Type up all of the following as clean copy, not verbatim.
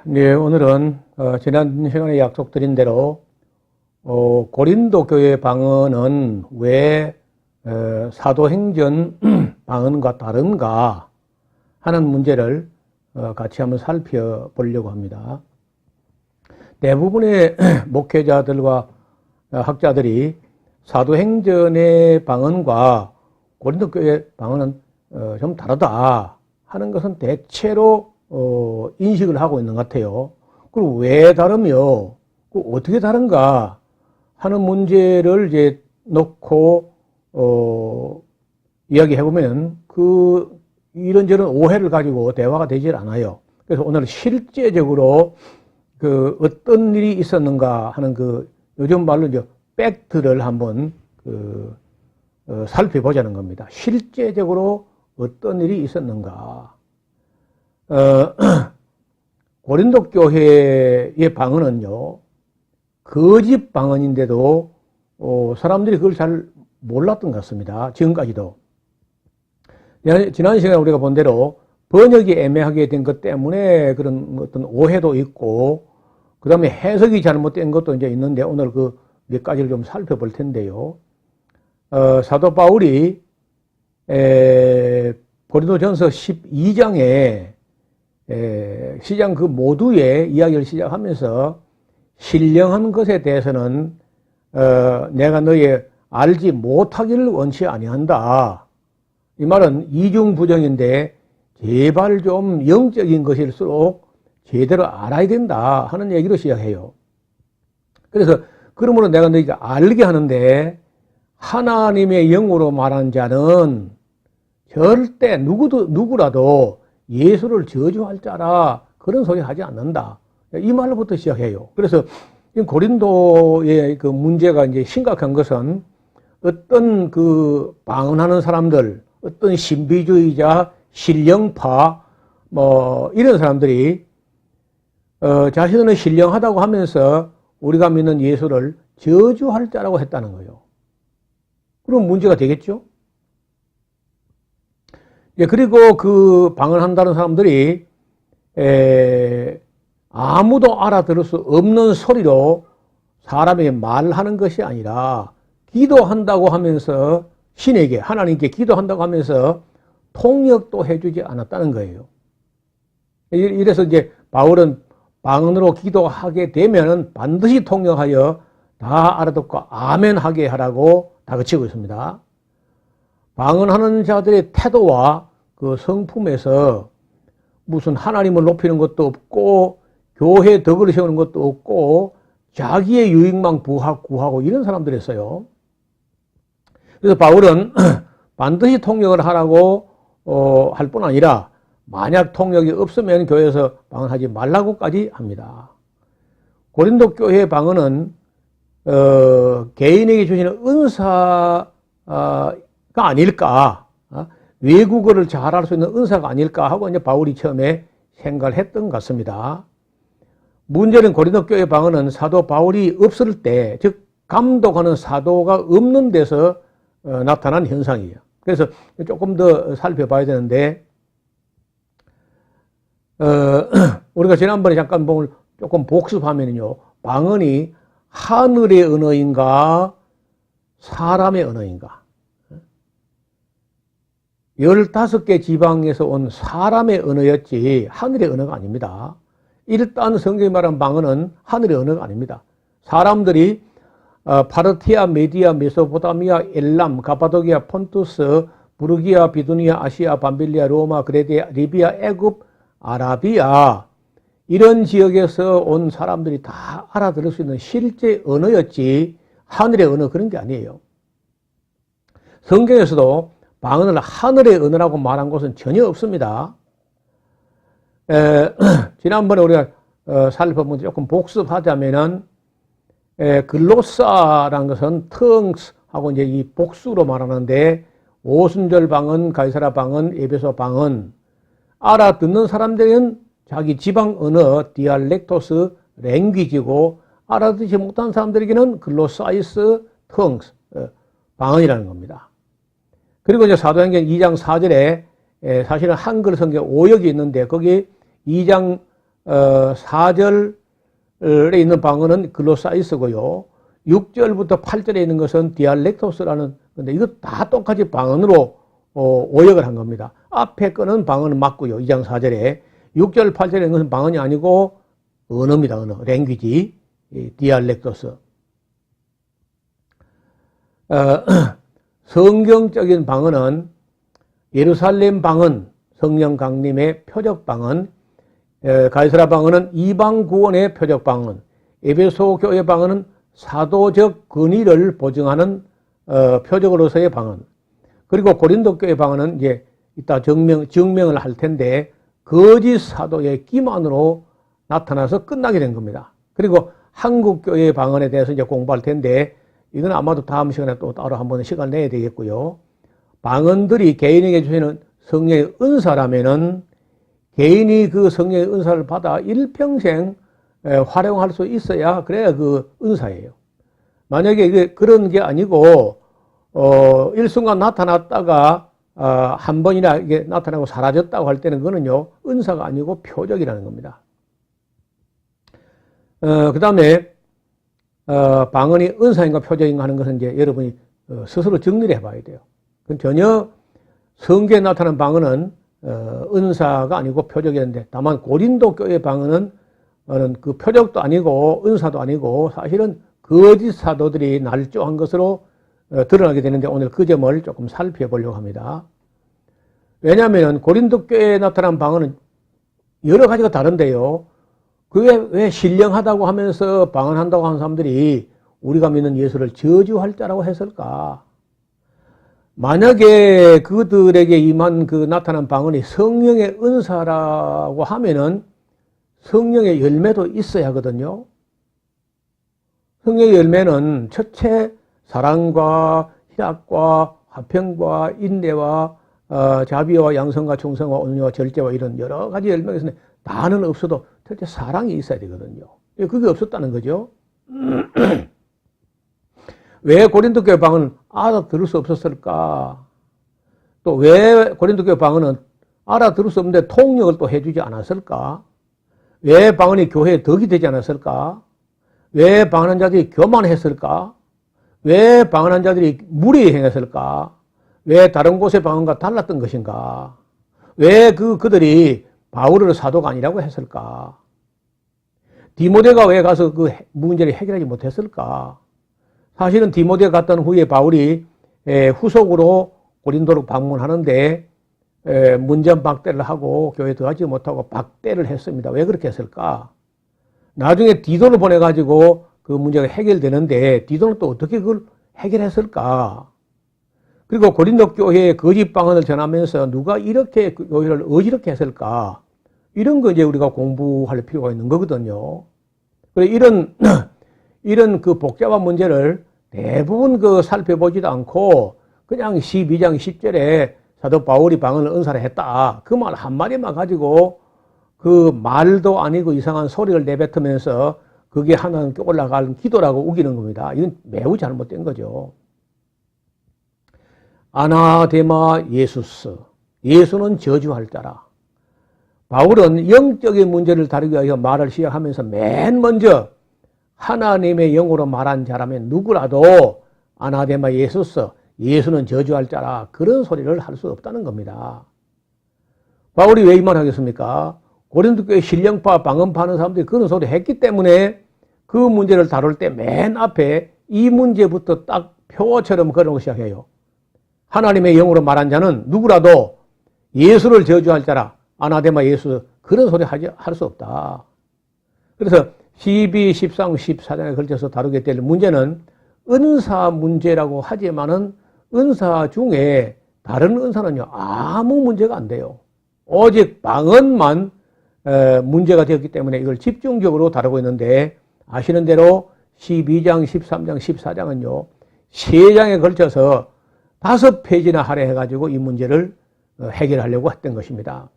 네, 오늘은 지난 시간에 약속드린 대로 고린도 교회 방언은 왜 사도행전 방언과 다른가 하는 문제를 같이 한번 살펴보려고 합니다. 대부분의 목회자들과 학자들이 사도행전의 방언과 고린도 교회 방언은 좀 다르다 하는 것은 대체로 인식을 하고 있는 것 같아요. 그리고 왜 다르며 어떻게 다른가 하는 문제를 이제 놓고 이야기해 보면 이런저런 오해를 가지고 대화가 되질 않아요. 그래서 오늘 실제적으로 어떤 일이 있었는가 하는 요즘 말로 이제 팩트를 한번 살펴보자는 겁니다. 실제적으로 어떤 일이 있었는가. 고린도 교회의 방언은요, 거짓 방언인데도 사람들이 그걸 잘 몰랐던 것 같습니다. 지금까지도. 지난 시간에 우리가 본 대로 번역이 애매하게 된 것 때문에 그런 어떤 오해도 있고, 그 다음에 해석이 잘못된 것도 이제 있는데, 오늘 몇 가지를 좀 살펴볼 텐데요. 사도 바울이 고린도전서 12장에 시장 모두의 이야기를 시작하면서 신령한 것에 대해서는 내가 너희 알지 못하기를 원치 아니한다. 이 말은 이중부정인데 제발 좀 영적인 것일수록 제대로 알아야 된다 하는 얘기로 시작해요. 그래서 그러므로 내가 너희가 알게 하는데 하나님의 영으로 말한 자는 절대 누구라도 예수를 저주할 자라 그런 소리 하지 않는다. 이 말로부터 시작해요. 그래서 고린도의 문제가 이제 심각한 것은 어떤 방언하는 사람들, 어떤 신비주의자, 신령파, 이런 사람들이 자신은 신령하다고 하면서 우리가 믿는 예수를 저주할 자라고 했다는 거예요. 그럼 문제가 되겠죠? 그리고 방언한다는 사람들이 아무도 알아들을 수 없는 소리로 사람에게 말하는 것이 아니라 기도한다고 하면서 신에게, 하나님께 기도한다고 하면서 통역도 해주지 않았다는 거예요. 이래서 이제 바울은 방언으로 기도하게 되면은 반드시 통역하여 다 알아듣고 아멘 하게 하라고 다그치고 있습니다. 방언하는 자들의 태도와 성품에서 무슨 하나님을 높이는 것도 없고 교회 덕을 세우는 것도 없고 자기의 유익만 구하고 이런 사람들이었어요. 그래서 바울은 반드시 통역을 하라고 할 뿐 아니라 만약 통역이 없으면 교회에서 방언하지 말라고까지 합니다. 고린도 교회의 방언은 개인에게 주시는 은사가 아닐까, 외국어를 잘할 수 있는 은사가 아닐까 하고 이제 바울이 처음에 생각을 했던 것 같습니다. 문제는 고린도 교회 방언은 사도 바울이 없을 때, 즉 감독하는 사도가 없는 데서 나타난 현상이에요. 그래서 조금 더 살펴봐야 되는데, 우리가 지난번에 잠깐 조금 복습하면요, 방언이 하늘의 언어인가 사람의 언어인가? 15개 지방에서 온 사람의 언어였지 하늘의 언어가 아닙니다. 일단 성경이 말한 방언은 하늘의 언어가 아닙니다. 사람들이 파르티아, 메디아, 메소포타미아, 엘람, 가파도기아, 폰투스, 부르기아, 비두니아, 아시아, 밤빌리아, 로마, 그레디아, 리비아, 애굽, 아라비아 이런 지역에서 온 사람들이 다 알아들을 수 있는 실제 언어였지 하늘의 언어 그런 게 아니에요. 성경에서도 방언을 하늘의 언어라고 말한 곳은 전혀 없습니다. 지난번에 우리가 살펴본 조금 복습하자면은 글로사라는 것은 tongues하고 이제 이 복수로 말하는데 오순절 방언, 가이사라 방언, 에베소 방언 알아듣는 사람들은 자기 지방 언어, 디알렉토스, 랭귀지고 알아듣지 못한 사람들에게는 글로사이스, tongues, 방언이라는 겁니다. 그리고 이제 사도행전 2장 4절에 사실은 한글 성경 오역이 있는데 거기 2장 4절에 있는 방언은 글로사이스고요. 6절부터 8절에 있는 것은 디알렉토스라는 건데 이거 다 똑같이 방언으로 오역을 한 겁니다. 앞에 거는 방언은 맞고요. 2장 4절에 6절 8절에 있는 것은 방언이 아니고 언어입니다. 언어, 랭귀지, 디알렉토스. 성경적인 방언은 예루살렘 방언, 성령 강림의 표적 방언, 가이사랴 방언은 이방 구원의 표적 방언, 에베소 교회 방언은 사도적 권위를 보증하는 표적으로서의 방언, 그리고 고린도 교회 방언은 이제 이따 증명을 할 텐데 거짓 사도의 기만으로 나타나서 끝나게 된 겁니다. 그리고 한국 교회의 방언에 대해서 이제 공부할 텐데 이건 아마도 다음 시간에 또 따로 한번 시간 내야 되겠고요. 방언들이 개인에게 주시는 성령의 은사라면은 개인이 그 성령의 은사를 받아 일평생 활용할 수 있어야 그래야 그 은사예요. 만약에 이게 그런 게 아니고 일순간 나타났다가 한 번이나 이게 나타나고 사라졌다고 할 때는 그거는요 은사가 아니고 표적이라는 겁니다. 그 다음에 방언이 은사인가 표적인가 하는 것은 이제 여러분이 스스로 정리를 해봐야 돼요. 그건 전혀 성경에 나타난 방언은 은사가 아니고 표적이었는데 다만 고린도 교회 방언은 그 표적도 아니고 은사도 아니고 사실은 거짓 사도들이 날조한 것으로 드러나게 되는데 오늘 그 점을 조금 살펴보려고 합니다. 왜냐하면 고린도 교회에 나타난 방언은 여러 가지가 다른데요. 그게 왜 신령하다고 하면서 방언한다고 하는 사람들이 우리가 믿는 예수를 저주할 자라고 했을까? 만약에 그들에게 임한 그 나타난 방언이 성령의 은사라고 하면은 성령의 열매도 있어야 하거든요. 성령의 열매는 첫째 사랑과 희락과 화평과 인내와 자비와 양성과 충성과 온유와 절제와 이런 여러 가지 열매가 있는데 다는 없어도 첫째 사랑이 있어야 되거든요. 그게 없었다는 거죠. 왜 고린도 교회 방언은 알아들을 수 없었을까? 또 왜 고린도 교회 방언은 알아들을 수 없는데 통역을 또 해주지 않았을까? 왜 방언이 교회에 덕이 되지 않았을까? 왜 방언한 자들이 교만했을까? 왜 방언한 자들이 무리에 행했을까? 왜 다른 곳의 방언과 달랐던 것인가? 왜 그들이 바울을 사도가 아니라고 했을까? 디모데가 왜 가서 그 문제를 해결하지 못했을까? 사실은 디모데가 갔던 후에 바울이 후속으로 고린도로 방문하는데 문전박대를 하고 교회에 들어가지 못하고 박대를 했습니다. 왜 그렇게 했을까? 나중에 디도를 보내가지고 그 문제가 해결되는데 디도는 또 어떻게 그걸 해결했을까? 그리고 고린도 교회에 거짓 방언을 전하면서 누가 이렇게 교회를 어지럽게 했을까? 이런 거 이제 우리가 공부할 필요가 있는 거거든요. 그래 이런 그 복잡한 문제를 대부분 그 살펴보지도 않고 그냥 12장 10절에 사도 바울이 방언을 은사를 했다. 그 말 한마디만 가지고 그 말도 아니고 이상한 소리를 내뱉으면서 그게 하나님께 올라가는 기도라고 우기는 겁니다. 이건 매우 잘못된 거죠. 아나데마 예수스. 예수는 저주할 자라. 바울은 영적인 문제를 다루기 위하여 말을 시작하면서 맨 먼저 하나님의 영으로 말한 자라면 누구라도 아나데마 예수스. 예수는 저주할 자라. 그런 소리를 할 수 없다는 겁니다. 바울이 왜 이 말 하겠습니까? 고린도 교회 신령파 방언파 하는 사람들이 그런 소리 했기 때문에 그 문제를 다룰 때 맨 앞에 이 문제부터 딱 표어처럼 걸어오기 시작해요. 하나님의 영으로 말한 자는 누구라도 예수를 저주할 자라. 아나데마 예수. 그런 소리 할 수 없다. 그래서 12, 13, 14장에 걸쳐서 다루게 될 문제는 은사 문제라고 하지만은 은사 중에 다른 은사는요 아무 문제가 안 돼요. 오직 방언만 문제가 되었기 때문에 이걸 집중적으로 다루고 있는데 아시는 대로 12장, 13장, 14장은요 3장에 걸쳐서 5페이지나 할애해가지고 이 문제를 해결하려고 했던 것입니다.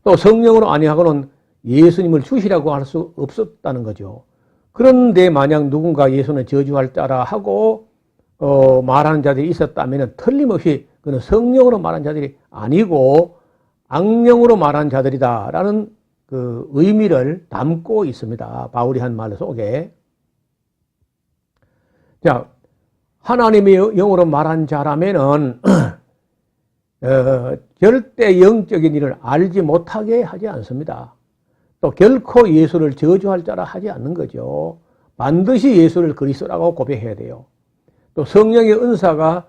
또 성령으로 아니하고는 예수님을 주시라고 할 수 없었다는 거죠. 그런데 만약 누군가 예수는 저주할 자라 하고 말하는 자들이 있었다면 틀림없이 그는 성령으로 말한 자들이 아니고 악령으로 말한 자들이다라는 그 의미를 담고 있습니다. 바울이 한 말 속에. 자, 하나님의 영으로 말한 자라면은 절대 영적인 일을 알지 못하게 하지 않습니다. 또 결코 예수를 저주할 자라 하지 않는 거죠. 반드시 예수를 그리스도라고 고백해야 돼요. 또 성령의 은사가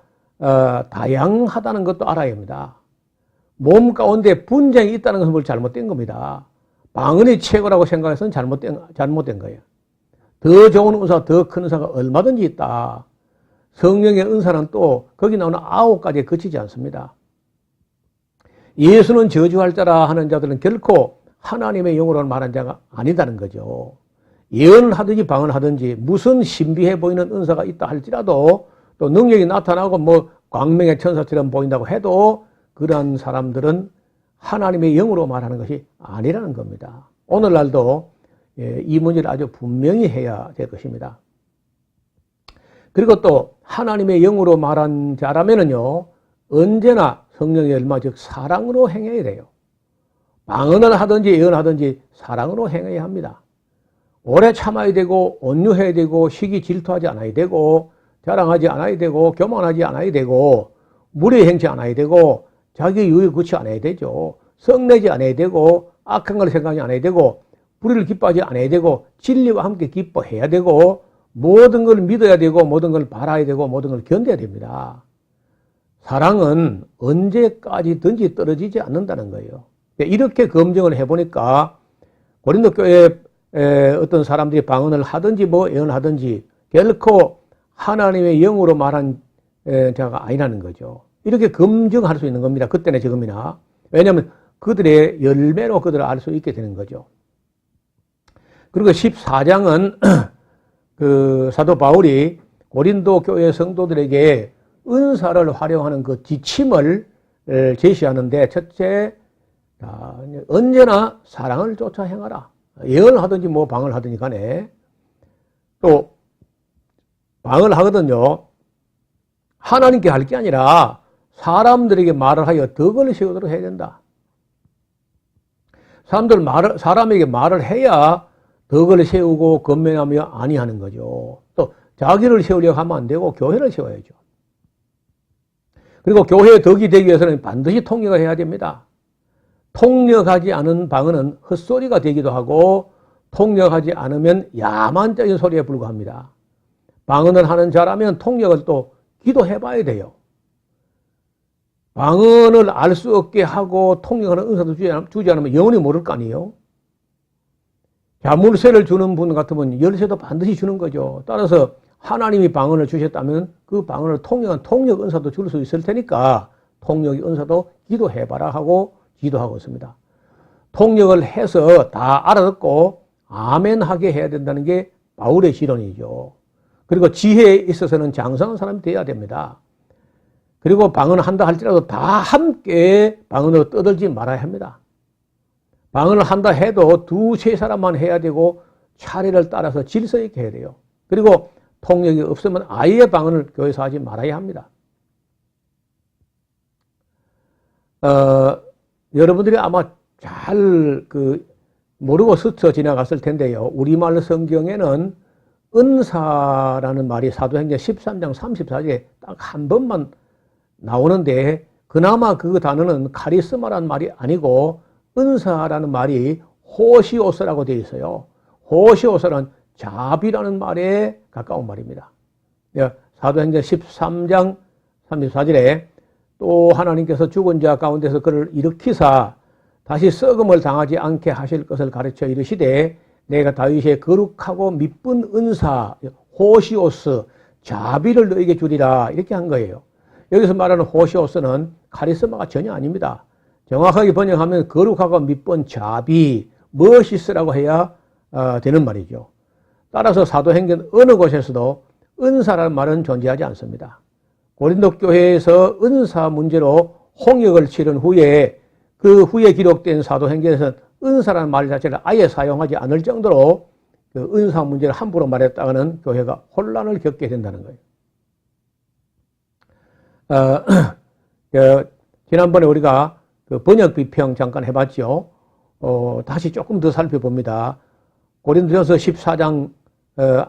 다양하다는 것도 알아야 합니다. 몸 가운데 분쟁이 있다는 것은 뭘 잘못된 겁니다. 방언이 최고라고 생각해서는 잘못된 거예요. 더 좋은 은사, 더 큰 은사가 얼마든지 있다. 성령의 은사는 또 거기 나오는 9가지에 그치지 않습니다. 예수는 저주할 자라 하는 자들은 결코 하나님의 영으로 말한 자가 아니다는 거죠. 예언을 하든지 방언을 하든지 무슨 신비해 보이는 은사가 있다 할지라도 또 능력이 나타나고 뭐 광명의 천사처럼 보인다고 해도 그러한 사람들은 하나님의 영으로 말하는 것이 아니라는 겁니다. 오늘날도 이 문제를 아주 분명히 해야 될 것입니다. 그리고 또 하나님의 영으로 말한 자라면은요, 언제나 성령의 열마, 즉 사랑으로 행해야 돼요. 방언을 하든지 예언을 하든지 사랑으로 행해야 합니다. 오래 참아야 되고 온유해야 되고 시기 질투하지 않아야 되고 자랑하지 않아야 되고 교만하지 않아야 되고 무례 행치 않아야 되고 자기 유익 구치 않아야 되죠. 성내지 않아야 되고 악한 걸 생각하지 않아야 되고 불의를 기뻐하지 않아야 되고 진리와 함께 기뻐해야 되고 모든 걸 믿어야 되고 모든 걸 바라야 되고 모든 걸 견뎌야 됩니다. 사랑은 언제까지든지 떨어지지 않는다는 거예요. 이렇게 검증을 해보니까 고린도 교회 어떤 사람들이 방언을 하든지 뭐 예언을 하든지 결코 하나님의 영으로 말한 자가 아니라는 거죠. 이렇게 검증할 수 있는 겁니다. 그때나 지금이나. 왜냐하면 그들의 열매로 그들을 알 수 있게 되는 거죠. 그리고 14장은 그 사도 바울이 고린도 교회 성도들에게 은사를 활용하는 그 지침을 제시하는데, 첫째, 언제나 사랑을 쫓아 행하라. 예언을 하든지 뭐 방언을 하든지 간에. 또 방언을 하거든요. 하나님께 할 게 아니라 사람들에게 말을 하여 덕을 세우도록 해야 된다. 사람에게 말을 해야 덕을 세우고 건면하며 아니하는 거죠. 또 자기를 세우려고 하면 안 되고 교회를 세워야죠. 그리고 교회의 덕이 되기 위해서는 반드시 통역을 해야 됩니다. 통역하지 않은 방언은 헛소리가 되기도 하고 통역하지 않으면 야만적인 소리에 불과합니다. 방언을 하는 자라면 통역을 또 기도해 봐야 돼요. 방언을 알 수 없게 하고 통역하는 은사도 주지 않으면 영원히 모를 거 아니에요. 자물쇠를 주는 분 같으면 열쇠도 반드시 주는 거죠. 따라서 하나님이 방언을 주셨다면 그 방언을 통역한 통역 은사도 줄 수 있을 테니까 통역 은사도 기도해봐라 하고 기도하고 있습니다. 통역을 해서 다 알아듣고 아멘하게 해야 된다는 게 바울의 지론이죠. 그리고 지혜에 있어서는 장성한 사람이 되어야 됩니다. 그리고 방언을 한다 할지라도 다 함께 방언으로 떠들지 말아야 합니다. 방언을 한다 해도 두세 사람만 해야 되고 차례를 따라서 질서 있게 해야 돼요. 그리고 통역이 없으면 아예 방언을 교회에서 하지 말아야 합니다. 여러분들이 아마 잘 모르고 스쳐 지나갔을 텐데요. 우리말 성경에는 은사라는 말이 사도행전 13장 34절에 딱 한 번만 나오는데 그나마 그 단어는 카리스마라는 말이 아니고 은사라는 말이 호시오스라고 되어 있어요. 호시오스는 자비라는 말에 가까운 말입니다. 사도행전 13장 34절에 또 하나님께서 죽은 자 가운데서 그를 일으키사 다시 썩음을 당하지 않게 하실 것을 가르쳐 이르시되 내가 다윗의 거룩하고 미쁜 은사 호시오스 자비를 너에게 주리라 이렇게 한 거예요. 여기서 말하는 호시오스는 카리스마가 전혀 아닙니다. 정확하게 번역하면 거룩하고 미쁜 자비 머시스라고 해야 되는 말이죠. 따라서 사도행전 어느 곳에서도 은사라는 말은 존재하지 않습니다. 고린도 교회에서 은사 문제로 홍역을 치른 후에 그 후에 기록된 사도행전에서는 은사라는 말 자체를 아예 사용하지 않을 정도로 그 은사 문제를 함부로 말했다가는 교회가 혼란을 겪게 된다는 거예요. 지난번에 우리가 그 번역 비평 잠깐 해봤죠. 다시 조금 더 살펴봅니다. 고린도전서 14장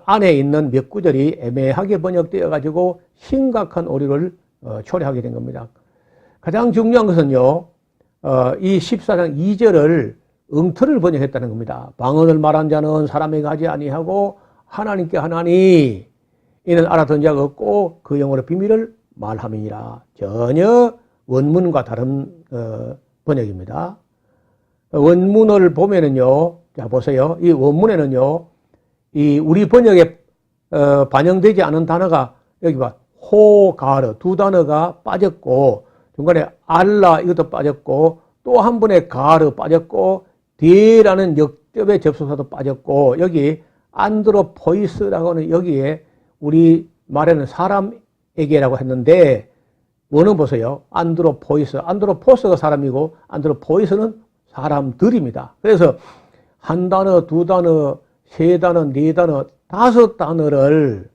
안에 있는 몇 구절이 애매하게 번역되어 가지고 심각한 오류를 초래하게 된 겁니다. 가장 중요한 것은요, 이 14장 2절을 엉터리를 번역했다는 겁니다. 방언을 말한 자는 사람에게 하지 아니하고 하나님께 하나니 이는 알아듣는 자가 없고 그 영어로 비밀을 말함이니라. 전혀 원문과 다른 번역입니다. 원문을 보면은요, 자 보세요. 이 원문에는요, 이 우리 번역에 반영되지 않은 단어가 여기 봐, 호가르 두 단어가 빠졌고 중간에 알라 이것도 빠졌고 또 한 번에 가르 빠졌고 뒤라는 역접의 접속사도 빠졌고 여기 안드로포이스라고 하는 여기에 우리 말에는 사람에게라고 했는데 원어 보세요. 안드로포이스, 안드로포스가 사람이고 안드로포이스는 사람들입니다. 그래서 한 단어, 두 단어, 세 단어, 네 단어, 다섯 단어를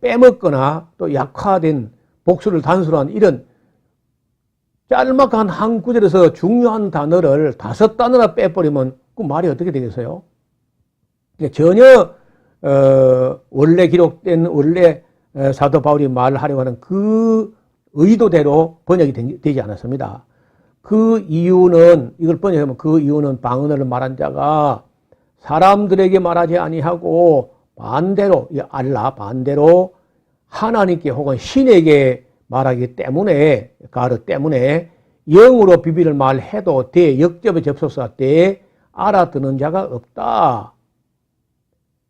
빼먹거나 또 약화된 복수를 단수한 이런 짤막한 한 구절에서 중요한 단어를 다섯 단어나 빼버리면 그 말이 어떻게 되겠어요? 전혀 원래 기록된 원래 사도 바울이 말하려고 하는 그 의도대로 번역이 되지 않았습니다. 그 이유는 이걸 번역하면 그 이유는 방언을 말한 자가 사람들에게 말하지 아니하고 반대로 알라 반대로 하나님께 혹은 신에게 말하기 때문에 가르 때문에 영으로 비밀을 말해도 대 역접의 접속사 대 알아듣는 자가 없다.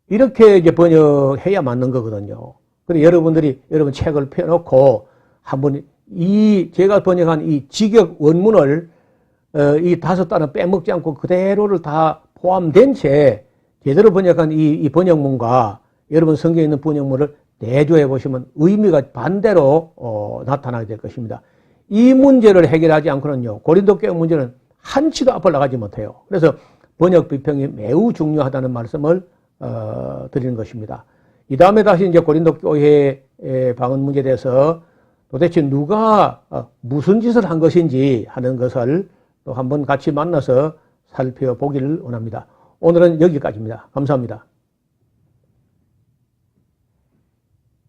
이렇게 이제 번역해야 맞는 거거든요. 그래서 여러분 책을 펴놓고 한번 제가 번역한 이 직역 원문을 이 다섯 단어 빼먹지 않고 그대로를 다 포함된 채 제대로 번역한 이 번역문과 여러분 성경에 있는 번역문을 대조해 보시면 의미가 반대로 나타나게 될 것입니다. 이 문제를 해결하지 않고는요, 고린도 교회 문제는 한치도 앞을 나가지 못해요. 그래서 번역 비평이 매우 중요하다는 말씀을 드리는 것입니다. 이 다음에 다시 이제 고린도 교회의 방언 문제에 대해서 도대체 누가 무슨 짓을 한 것인지 하는 것을 또 한번 같이 만나서 살펴보기를 원합니다. 오늘은 여기까지입니다. 감사합니다.